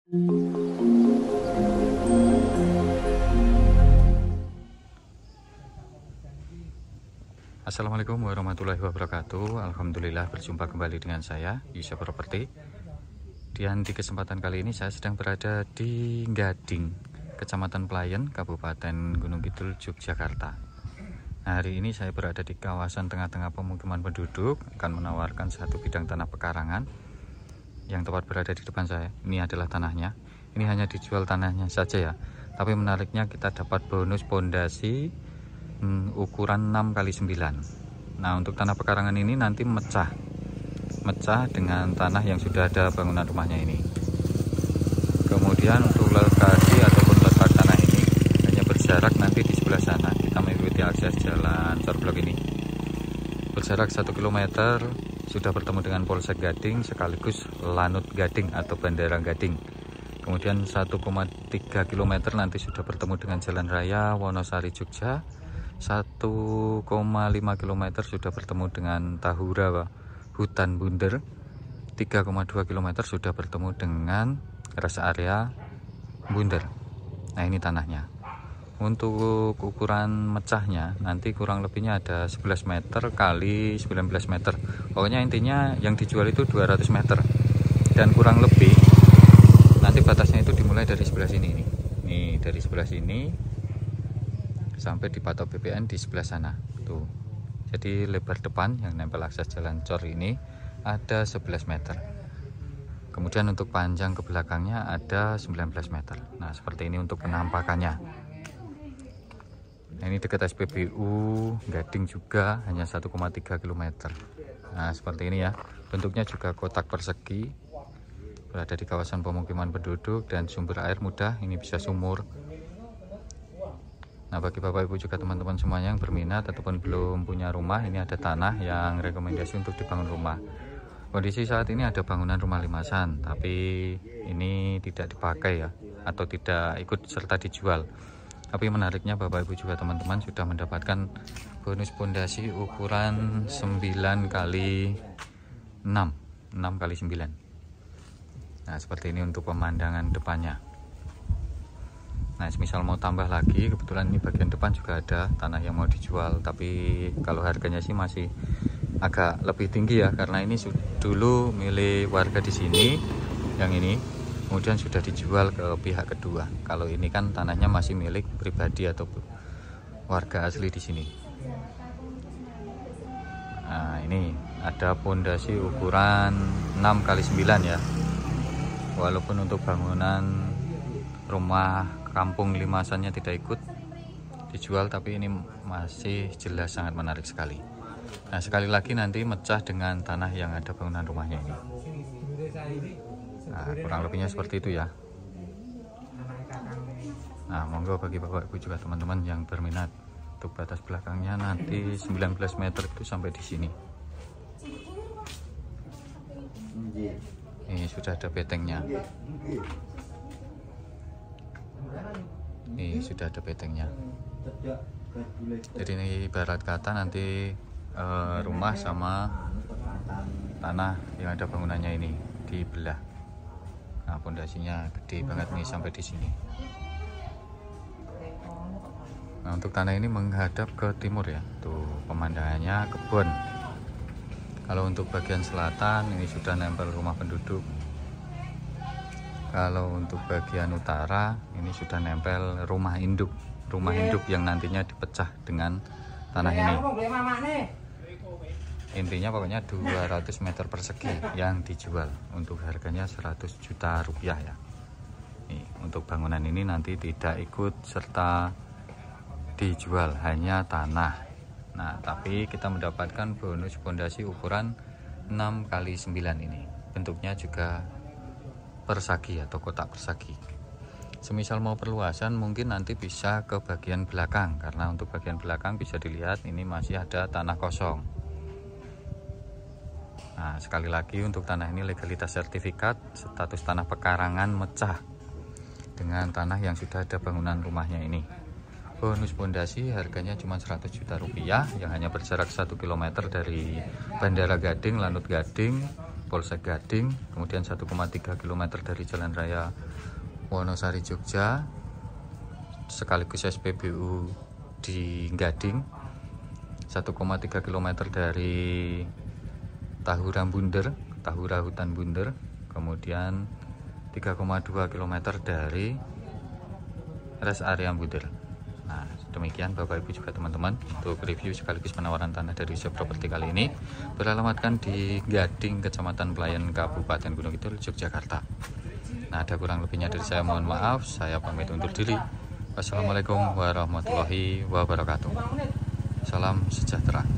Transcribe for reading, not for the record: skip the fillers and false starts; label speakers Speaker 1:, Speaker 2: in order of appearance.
Speaker 1: Assalamualaikum warahmatullahi wabarakatuh. Alhamdulillah berjumpa kembali dengan saya Yusuf Property. Dan di kesempatan kali ini saya sedang berada di Gading, Kecamatan Pelayan, Kabupaten Gunung Kidul, Yogyakarta. Nah, hari ini saya berada di kawasan tengah-tengah pemukiman penduduk, akan menawarkan satu bidang tanah pekarangan yang tepat berada di depan saya. Ini adalah tanahnya. Ini hanya dijual tanahnya saja ya. Tapi menariknya kita dapat bonus pondasi ukuran 6x9. Nah, untuk tanah pekarangan ini nanti mecah dengan tanah yang sudah ada bangunan rumahnya ini. Kemudian untuk lokasi ataupun letak tanah ini hanya berjarak nanti di sebelah sana. Kita mengikuti akses jalan Corblok ini. Berjarak 1 km sudah bertemu dengan Polsek Gading sekaligus Lanut Gading atau Bandara Gading. Kemudian 1,3 km nanti sudah bertemu dengan Jalan Raya Wonosari Jogja. 1,5 km sudah bertemu dengan Tahura Hutan Bunder. 3,2 km sudah bertemu dengan rest area Bunder. Nah, ini tanahnya. Untuk ukuran mecahnya nanti kurang lebihnya ada 11 meter kali 19 meter. Pokoknya intinya yang dijual itu 200 meter. Dan kurang lebih nanti batasnya itu dimulai dari sebelah sini nih. Nih, dari sebelah sini sampai di patok BPN di sebelah sana tuh. Jadi lebar depan yang nempel akses jalan cor ini ada 11 meter. Kemudian untuk panjang ke belakangnya ada 19 meter. Nah, seperti ini untuk penampakannya. Nah, ini dekat SPBU Gading juga, hanya 1,3 km. Nah, seperti ini ya. Bentuknya juga kotak persegi. Berada di kawasan pemukiman penduduk dan sumber air mudah, ini bisa sumur. Nah, bagi Bapak Ibu juga teman-teman semuanya yang berminat ataupun belum punya rumah, ini ada tanah yang rekomendasi untuk dibangun rumah. Kondisi saat ini ada bangunan rumah limasan, tapi ini tidak dipakai ya, atau tidak ikut serta dijual. Tapi menariknya Bapak Ibu juga teman-teman sudah mendapatkan bonus pondasi ukuran 9x6, 6x9. Nah, seperti ini untuk pemandangan depannya. Nah, misal mau tambah lagi, kebetulan ini bagian depan juga ada tanah yang mau dijual, tapi kalau harganya sih masih agak lebih tinggi ya, karena ini dulu milik warga di sini, yang ini kemudian sudah dijual ke pihak kedua. Kalau ini kan tanahnya masih milik pribadi atau warga asli di sini. Nah, ini ada pondasi ukuran 6x9 ya. Walaupun untuk bangunan rumah kampung limasannya tidak ikut dijual, tapi ini masih jelas sangat menarik sekali. Nah, sekali lagi nanti mecah dengan tanah yang ada bangunan rumahnya ini. Nah, kurang lebihnya seperti itu ya. Nah, monggo bagi Bapak Ibu juga teman-teman yang berminat, untuk batas belakangnya nanti 19 meter itu sampai di sini. Ini sudah ada betengnya. Ini sudah ada betengnya. Jadi ini ibarat kata nanti rumah sama tanah yang ada bangunannya ini dibelah. Nah, pondasinya gede banget nih sampai di sini. Nah, untuk tanah ini menghadap ke timur ya. Tuh pemandangannya kebun. Kalau untuk bagian selatan ini sudah nempel rumah penduduk. Kalau untuk bagian utara ini sudah nempel rumah induk yang nantinya dipecah dengan tanah ini. Intinya pokoknya 200 meter persegi yang dijual, untuk harganya 100 juta rupiah ya. Nih, untuk bangunan ini nanti tidak ikut serta dijual, hanya tanah. Nah, tapi kita mendapatkan bonus pondasi ukuran 6x9 ini. Bentuknya juga persagi atau kotak persagi. Semisal mau perluasan mungkin nanti bisa ke bagian belakang, karena untuk bagian belakang bisa dilihat ini masih ada tanah kosong. Nah, sekali lagi untuk tanah ini legalitas sertifikat, status tanah pekarangan mecah dengan tanah yang sudah ada bangunan rumahnya ini. Bonus pondasi harganya cuma 100 juta rupiah yang hanya berjarak 1 km dari Bandara Gading, Lanut Gading, Polsek Gading, kemudian 1,3 km dari Jalan Raya Wonosari Jogja, sekaligus SPBU di Gading, 1,3 km dari Tahura Hutan Bunder, kemudian 3,2 km dari rest area Bunder. Nah, demikian Bapak Ibu juga teman-teman untuk review sekaligus penawaran tanah dari Isya Properti kali ini, beralamatkan di Gading, Kecamatan Pelayan, Kabupaten Gunung Kidul, Yogyakarta. Nah, ada kurang lebihnya dari saya, mohon maaf. Saya pamit undur diri. Wassalamualaikum warahmatullahi wabarakatuh. Salam sejahtera.